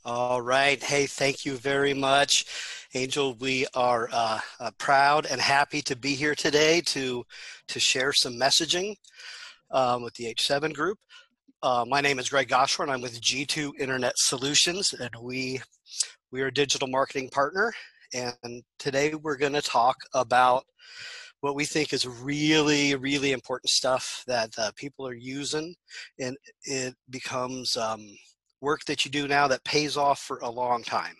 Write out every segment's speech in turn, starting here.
All right. Hey, thank you very much, Angel. We are proud and happy to be here today to share some messaging with the H7 group. My name is Greg Goshorn. I'm with G2 Internet Solutions, and we are a digital marketing partner. And today we're going to talk about what we think is really, really important stuff that people are using, and it becomes work that you do now that pays off for a long time.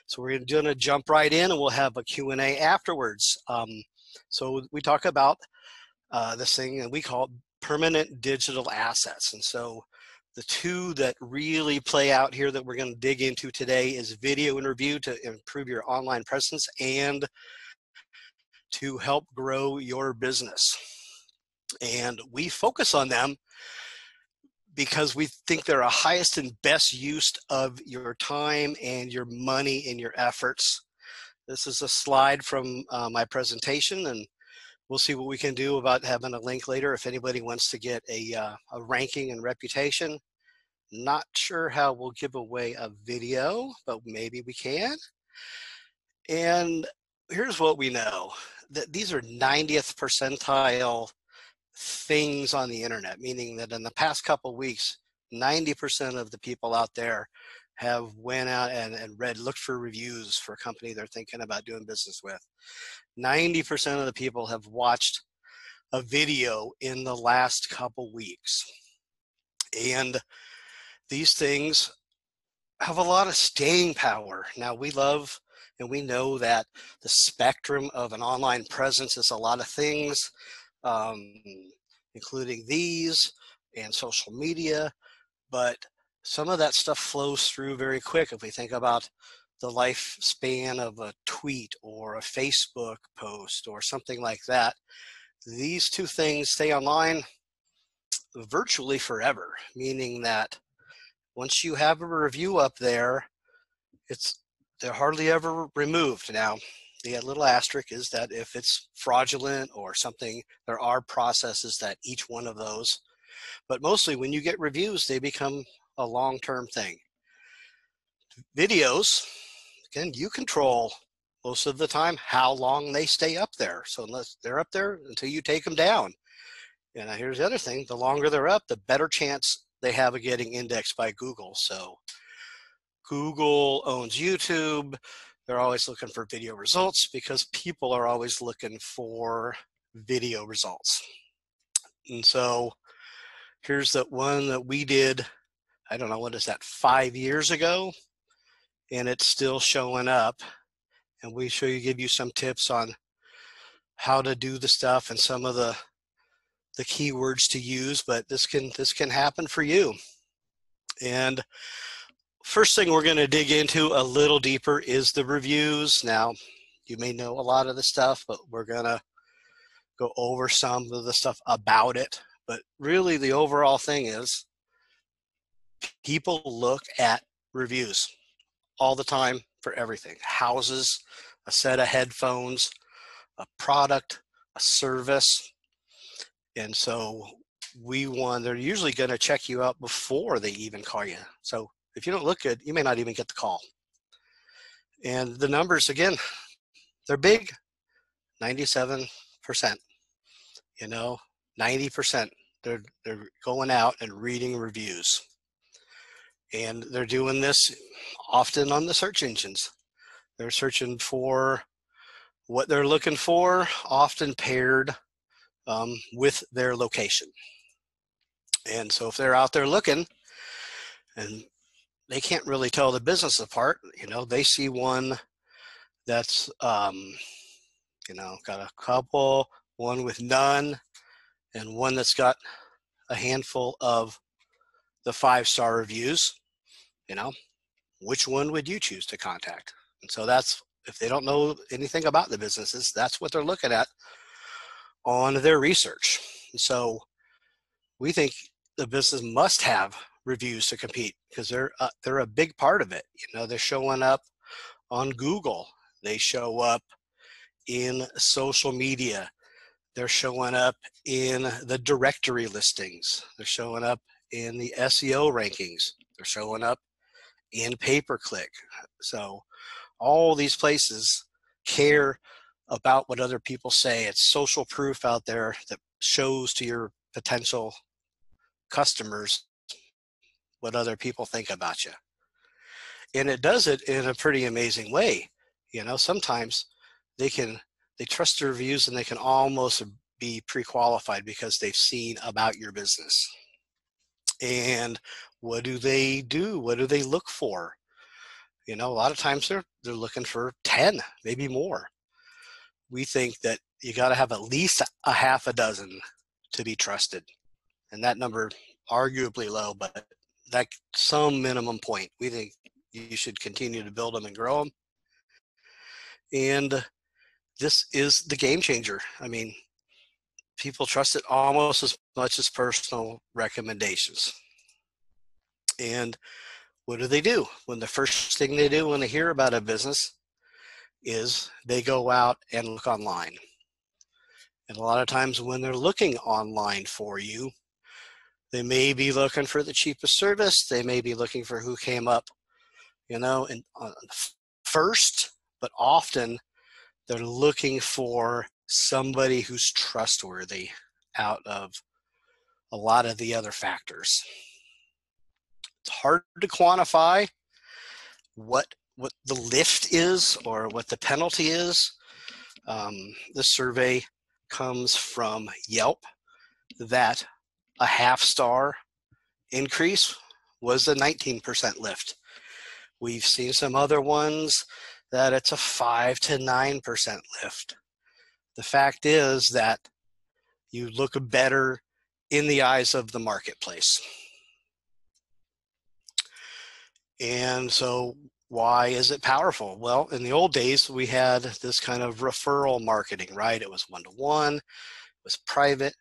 So we're going to jump right in, and we'll have a Q&A afterwards. So we talk about this thing, and we call it permanent digital assets. And so the two that really play out here that we're going to dig into today is video and review to improve your online presence and to help grow your business. And we focus on them because we think they're a highest and best use of your time and your money and your efforts. This is a slide from my presentation, and we'll see what we can do about having a link later if anybody wants to get a ranking and reputation. Not sure how we'll give away a video, but maybe we can. And here's what we know, that these are 90th percentile things on the internet, meaning that in the past couple of weeks, 90% of the people out there have went out and looked for reviews for a company they're thinking about doing business with. 90% of the people have watched a video in the last couple weeks. And these things have a lot of staying power. Now, we love and we know that the spectrum of an online presence is a lot of things, including these and social media, but some of that stuff flows through very quick. If we think about the lifespan of a tweet or a Facebook post or something like that, these two things stay online virtually forever, meaning that once you have a review up there, they're hardly ever removed. Now, the little asterisk is that if it's fraudulent or something, there are processes that each one of those, but mostly when you get reviews, they become a long-term thing. Videos, again, you control most of the time how long they stay up there. So unless they're up there until you take them down. And here's the other thing, the longer they're up, the better chance they have of getting indexed by Google. So Google owns YouTube. They're always looking for video results because people are always looking for video results. And so here's the one that we did, I don't know, what is that, 5 years ago? And it's still showing up. And we give you some tips on how to do the stuff and some of the keywords to use, but this can happen for you. And first thing we're going to dig into a little deeper is the reviews. Now, you may know a lot of the stuff, but we're going to go over some of the stuff about it. But really, the overall thing is people look at reviews all the time for everything. Houses, a set of headphones, a product, a service. And so they're usually going to check you out before they even call you. So if you don't look good, you may not even get the call. And the numbers, again, they're big, 97%, 90%. They're going out and reading reviews. And they're doing this often on the search engines. They're searching for what they're looking for, often paired with their location. And so if they're out there looking and they can't really tell the business apart, they see one that's, got a couple, one with none, and one that's got a handful of the 5-star reviews, which one would you choose to contact? And so that's, if they don't know anything about the businesses, that's what they're looking at on their research. And so we think the business must have reviews to compete because they're a big part of it. They're showing up on Google. They show up in social media. They're showing up in the directory listings. They're showing up in the SEO rankings. They're showing up in pay-per-click. So all these places care about what other people say. It's social proof out there that shows to your potential customers what other people think about you. And it does it in a pretty amazing way. You know, sometimes they trust the reviews and they can almost be pre-qualified because they've seen about your business. And what do they do? What do they look for? You know, a lot of times they're looking for 10, maybe more. We think that you got to have at least a half a dozen to be trusted. And that number arguably low, but that some minimum point. We think you should continue to build them and grow them. And this is the game changer. I mean, people trust it almost as much as personal recommendations. And what do? When the first thing they do when they hear about a business is they go out and look online. And a lot of times when they're looking online for you, they may be looking for the cheapest service. They may be looking for who came up, you know, and first, but often they're looking for somebody who's trustworthy out of a lot of the other factors. It's hard to quantify what the lift is or what the penalty is. This survey comes from Yelp that a half-star increase was a 19% lift. We've seen some other ones that it's a 5 to 9% lift. The fact is that you look better in the eyes of the marketplace. And so why is it powerful? Well, in the old days, we had this kind of referral marketing, right? It was one-to-one, it was private,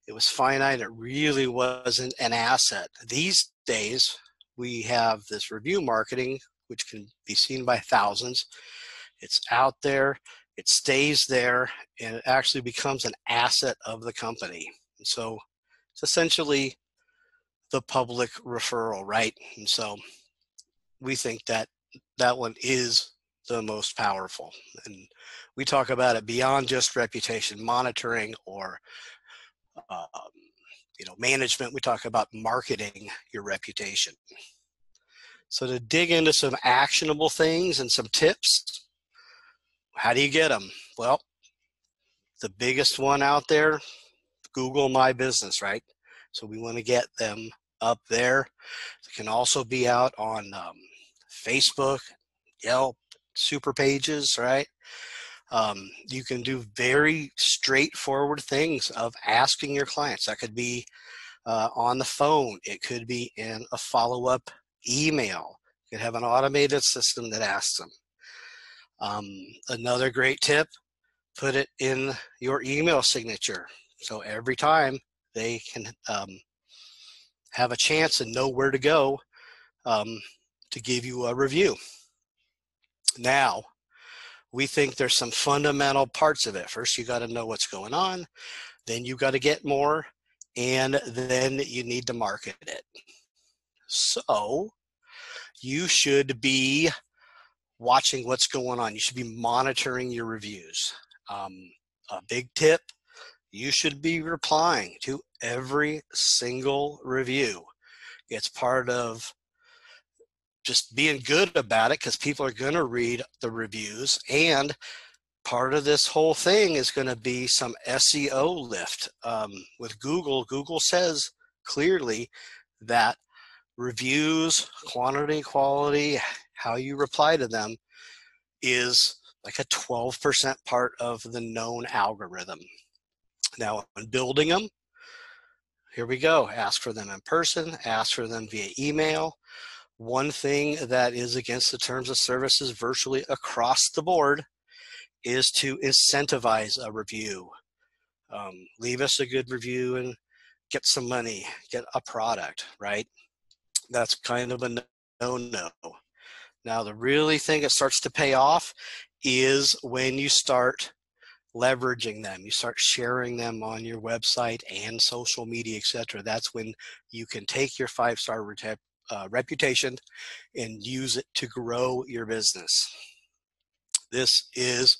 it was finite, it really wasn't an asset. These days, we have this review marketing, which can be seen by thousands. It's out there, it stays there, and it actually becomes an asset of the company. And so it's essentially the public referral, right? And so we think that that one is the most powerful. And we talk about it beyond just reputation monitoring or management. We talk about marketing your reputation. So to dig into some actionable things and some tips, how do you get them? Well, the biggest one out there, Google My Business, right? So we want to get them up there. It can also be out on Facebook, Yelp, super pages, right? You can do very straightforward things of asking your clients. That could be on the phone. It could be in a follow-up email. You could have an automated system that asks them. Another great tip, put it in your email signature. So every time they can have a chance and know where to go to give you a review. Now, we think there's some fundamental parts of it. First, you got to know what's going on. Then you got to get more. And then you need to market it. So you should be watching what's going on. You should be monitoring your reviews. A big tip, you should be replying to every single review. It's part of just being good about it because people are going to read the reviews, and part of this whole thing is going to be some SEO lift. With Google, Google says clearly that reviews, quantity, quality, how you reply to them is like a 12% part of the known algorithm. Now, when building them, here we go. Ask for them in person, ask for them via email. One thing that is against the terms of services virtually across the board is to incentivize a review. Leave us a good review and get some money, get a product, right? That's kind of a no-no. Now, the really thing that starts to pay off is when you start leveraging them. You start sharing them on your website and social media, etc. That's when you can take your 5-star reputation and use it to grow your business. This is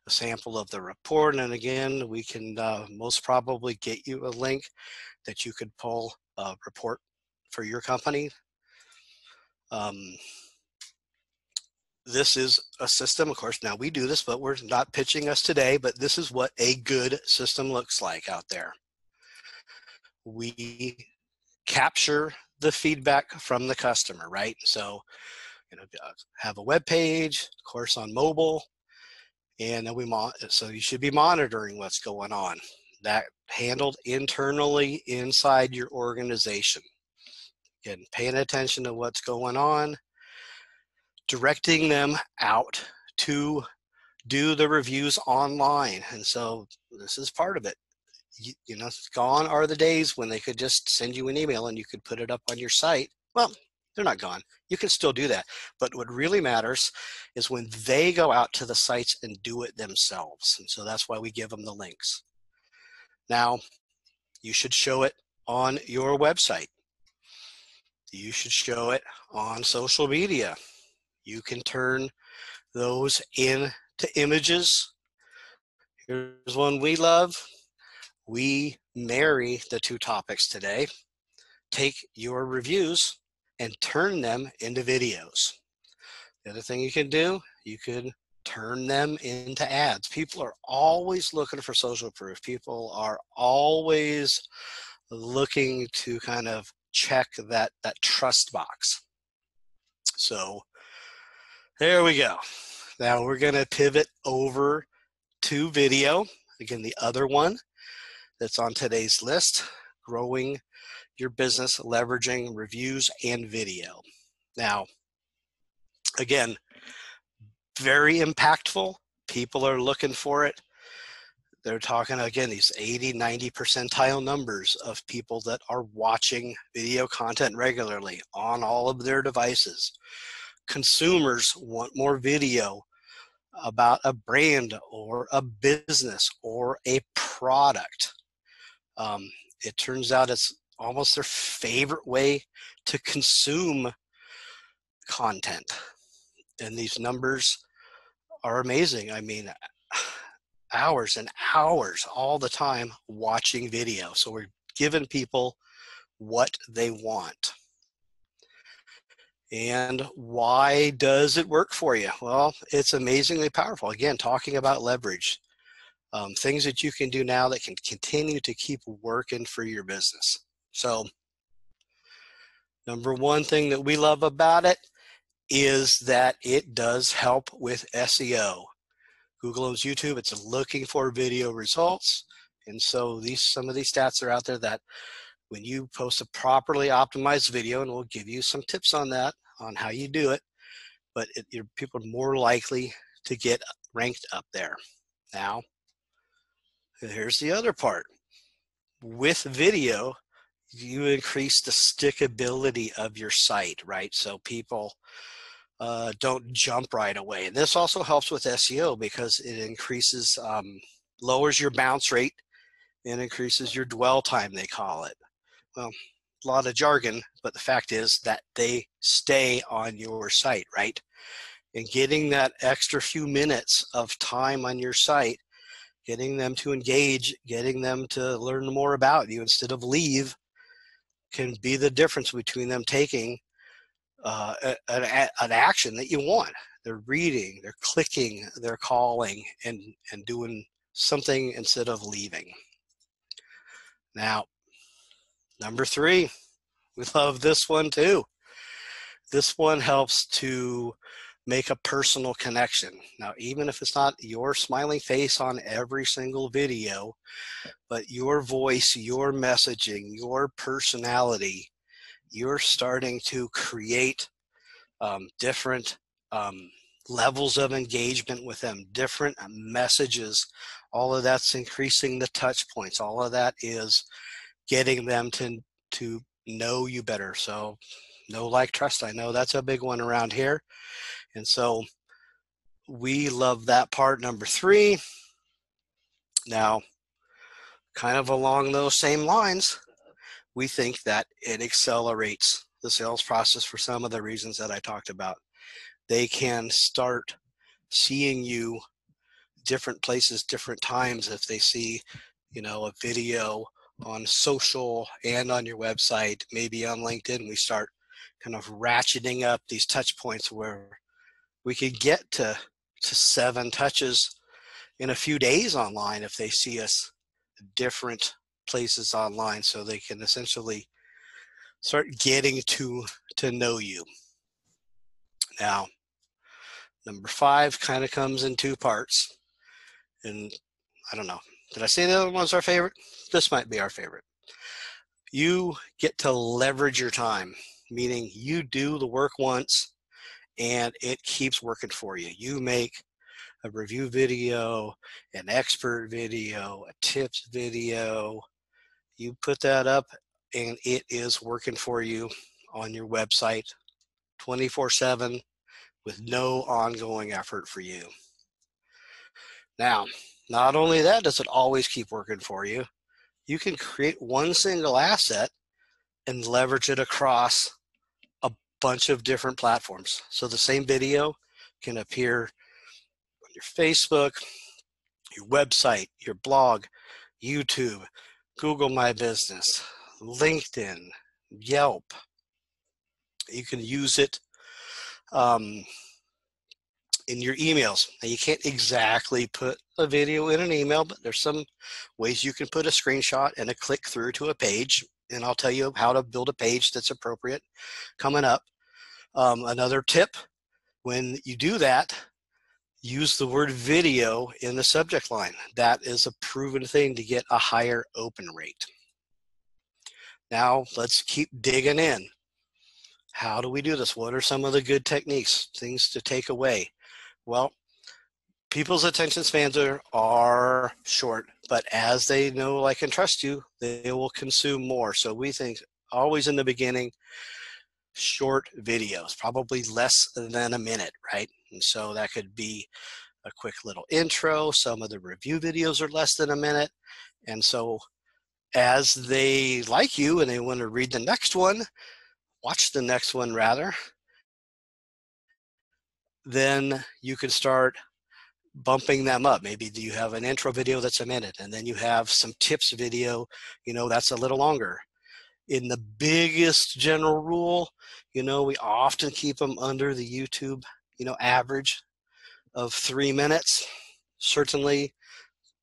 a sample of the report, and again, we can most probably get you a link that you could pull a report for your company. This is a system, of course, now we do this, but we're not pitching us today, but this is what a good system looks like out there. We capture the feedback from the customer, right? So, have a web page, of course, on mobile, and then so you should be monitoring what's going on. That handled internally inside your organization. Again, paying attention to what's going on, directing them out to do the reviews online. And so this is part of it. Gone are the days when they could just send you an email and you could put it up on your site. Well, they're not gone. You can still do that. But what really matters is when they go out to the sites and do it themselves. And so that's why we give them the links. Now, you should show it on your website. You should show it on social media. You can turn those into images. Here's one we love. We marry the two topics today. Take your reviews and turn them into videos. The other thing you can do, you can turn them into ads. People are always looking for social proof. People are always looking to kind of check that trust box. So there we go. Now we're going to pivot over to video. Again, the other one that's on today's list, growing your business, leveraging reviews and video. Now, again, very impactful. People are looking for it. They're talking, again, these 80, 90 percentile numbers of people that are watching video content regularly on all of their devices. Consumers want more video about a brand or a business or a product. It turns out it's almost their favorite way to consume content. And these numbers are amazing. I mean, hours and hours all the time watching video. So we're giving people what they want. And why does it work for you? Well, it's amazingly powerful. Again, talking about leverage. Things that you can do now that can continue to keep working for your business. So, number one thing that we love about it is that it does help with SEO. Google owns YouTube. It's looking for video results. And so some of these stats are out there that when you post a properly optimized video, and we'll give you some tips on that, on how you do it, but your people are more likely to get ranked up there. Now, here's the other part. With video, you increase the stickability of your site, right? So people don't jump right away. And this also helps with SEO because it increases, lowers your bounce rate and increases your dwell time, they call it. Well, a lot of jargon, but the fact is that they stay on your site, right? And getting that extra few minutes of time on your site, getting them to engage, getting them to learn more about you instead of leave, can be the difference between them taking an action that you want. They're reading, they're clicking, they're calling, and doing something instead of leaving. Now, number 3, we love this one too. This one helps to make a personal connection. Now, even if it's not your smiling face on every single video, but your voice, your messaging, your personality, you're starting to create different levels of engagement with them, different messages. All of that's increasing the touch points. All of that is getting them to know you better. So know, like, trust. I know that's a big one around here. And so we love that part, number 3. Now, kind of along those same lines, we think that it accelerates the sales process for some of the reasons that I talked about. They can start seeing you different places, different times if they see, a video on social and on your website, maybe on LinkedIn. We start kind of ratcheting up these touch points where we could get to 7 touches in a few days online if they see us different places online, so they can essentially start getting to know you. Now, number 5 kind of comes in 2 parts, and I don't know, did I say the other one's our favorite? This might be our favorite. You get to leverage your time, meaning you do the work once and it keeps working for you. You make a review video, an expert video, a tips video, you put that up and it is working for you on your website 24/7 with no ongoing effort for you. Now, not only that does it always keep working for you, you can create one single asset and leverage it across a bunch of different platforms. So the same video can appear on your Facebook, your website, your blog, YouTube, Google My Business, LinkedIn, Yelp. You can use it in your emails. Now, you can't exactly put a video in an email, but there's some ways you can put a screenshot and a click through to a page, and I'll tell you how to build a page that's appropriate coming up. Another tip, when you do that, use the word video in the subject line. That is a proven thing to get a higher open rate. Now, let's keep digging in. How do we do this? What are some of the good techniques, things to take away? Well, people's attention spans are short, but as they know, like, and trust you, they will consume more. So we think always in the beginning, short videos, probably less than a minute, right? And so that could be a quick little intro. Some of the review videos are less than a minute. And so as they like you and they want to read the next one, watch the next one rather, then you can start bumping them up. Maybe you have an intro video that's a minute, and then you have some tips video, that's a little longer. In the biggest general rule, we often keep them under the YouTube, average of 3 minutes. Certainly,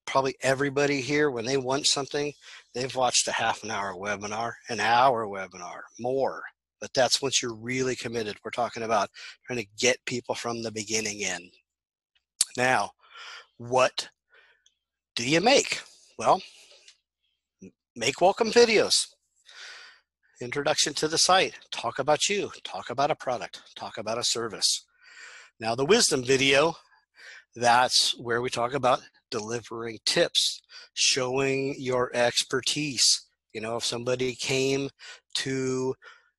probably everybody here, when they want something, they've watched a half an hour webinar, an hour webinar, more. But that's once you're really committed. We're talking about trying to get people from the beginning in. Now, what do you make? Well, make welcome videos. Introduction to the site. Talk about you. Talk about a product. Talk about a service. Now, the wisdom video, that's where we talk about delivering tips, showing your expertise. If somebody came to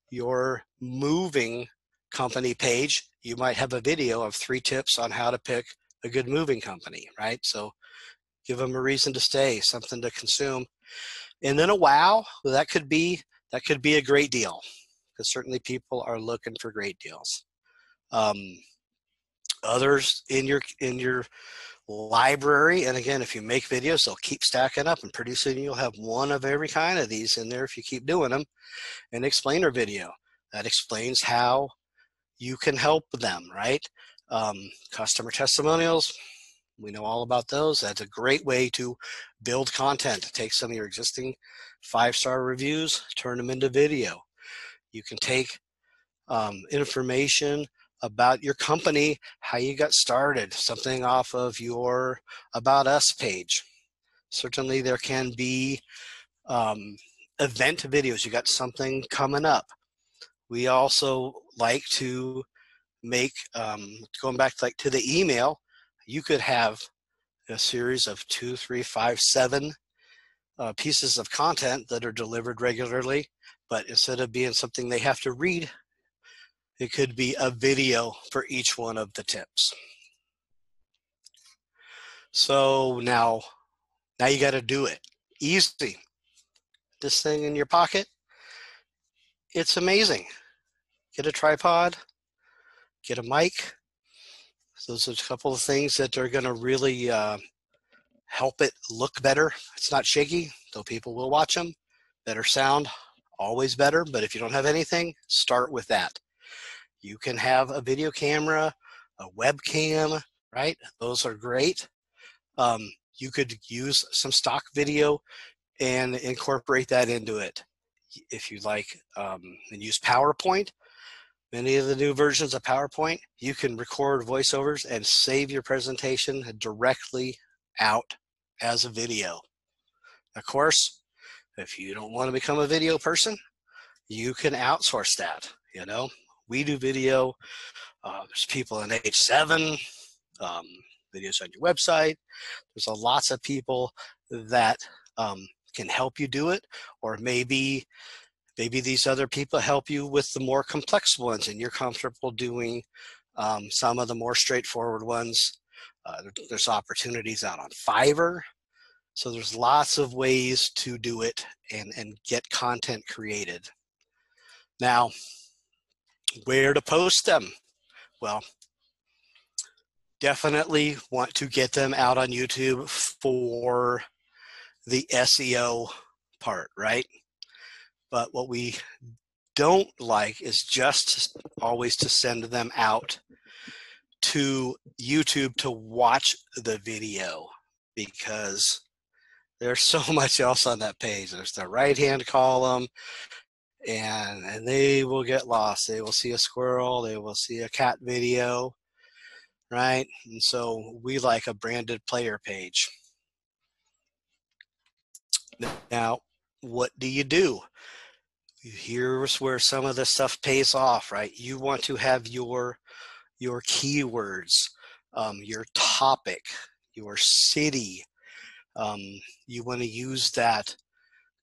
your moving company page, you might have a video of 3 tips on how to pick a good moving company, right? So give them a reason to stay, something to consume. And then a wow, well, that could be a great deal, because certainly people are looking for great deals. Others in your library, and again, if you make videos, they'll keep stacking up, and pretty soon you'll have one of every kind of these in there if you keep doing them. An explainer video that explains how you can help them, right? Customer testimonials, we know all about those. That's a great way to build content. Take some of your existing 5-star reviews, turn them into video. You can take information about your company, how you got started, something off of your About Us page. Certainly there can be event videos. You got something coming up. We also like to make, going back to the email, you could have a series of 2, 3, 5, 7 pieces of content that are delivered regularly, but instead of being something they have to read, it could be a video for each one of the tips. So now you got to do it. Easy. This thing in your pocket, it's amazing. get a tripod, get a mic. So those are a couple of things that are going to really help it look better. It's not shaky, though people will watch them. Better sound, always better. But if you don't have anything, start with that. You can have a video camera, a webcam, right? Those are great. You could use some stock video and incorporate that into it. If you like, and use PowerPoint, many of the new versions of PowerPoint, you can record voiceovers and save your presentation directly out as a video. Of course, if you don't want to become a video person, you can outsource that. You know, we do video. There's people in H7, videos on your website. There's lots of people that can help you do it, or maybe these other people help you with the more complex ones and you're comfortable doing some of the more straightforward ones. There's opportunities out on Fiverr. So there's lots of ways to do it and get content created. Now, where to post them? Well, definitely want to get them out on YouTube for the SEO part, right? But what we don't like is just always to send them out to YouTube to watch the video, because there's so much else on that page. There's the right-hand column, and they will get lost. They will see a squirrel, they will see a cat video, right? And so we like a branded player page. Now, what do? Here's where some of this stuff pays off, right? You want to have your keywords, your topic, your city. You want to use that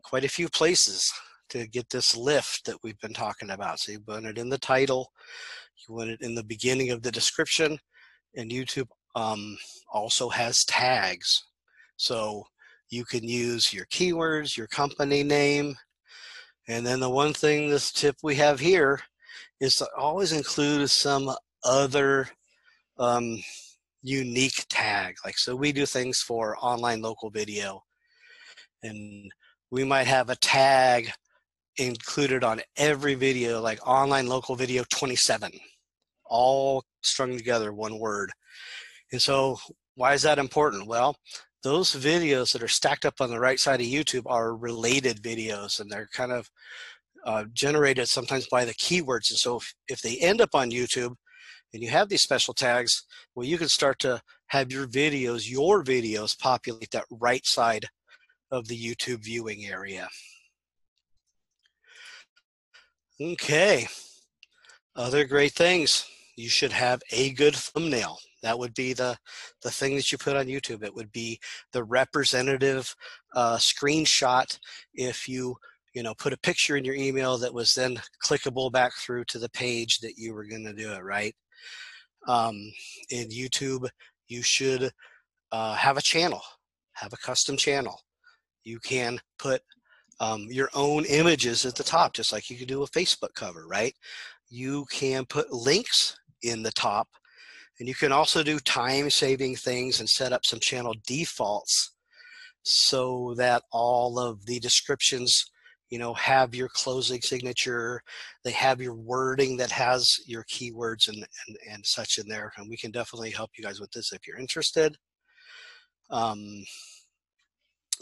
quite a few places to get this lift that we've been talking about. So you want it in the title, you want it in the beginning of the description, and YouTube also has tags. So you can use your keywords, your company name, and then the one thing, this tip we have here, is to always include some other unique tag. Like, so we do things for online local video, and we might have a tag included on every video, like online local video 27, all strung together, one word. And so why is that important? Well, those videos that are stacked up on the right side of YouTube are related videos, and they're kind of generated sometimes by the keywords. And so if they end up on YouTube and you have these special tags, well, you can start to have your videos populate that right side of the YouTube viewing area. Okay, other great things. You should have a good thumbnail. That would be the thing that you put on YouTube. It would be the representative screenshot. If you put a picture in your email that was then clickable back through to the page that you were going to do it, right? In YouTube, you should have a channel, have a custom channel. You can put your own images at the top, just like you could do a Facebook cover, right? You can put links in the top, and you can also do time-saving things and set up some channel defaults so that all of the descriptions have your closing signature. They have your wording that has your keywords and such in there. And we can definitely help you guys with this if you're interested. And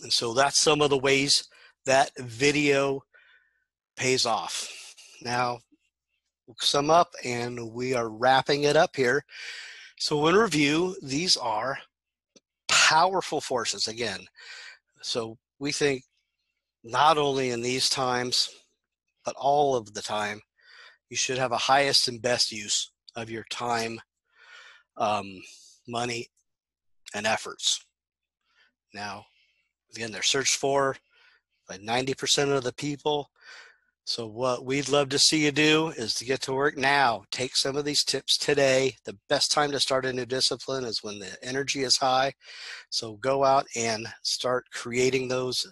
so that's some of the ways that video pays off. Now, we'll sum up, and we are wrapping it up here. So in review, these are powerful forces again. So we think not only in these times, but all of the time, you should have a highest and best use of your time, money, and efforts. Now, again, they're searched for by 90% of the people. So what we'd love to see you do is to get to work now. Take some of these tips today. The best time to start a new discipline is when the energy is high. So go out and start creating those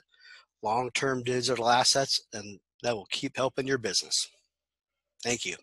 long-term digital assets, and that will keep helping your business. Thank you.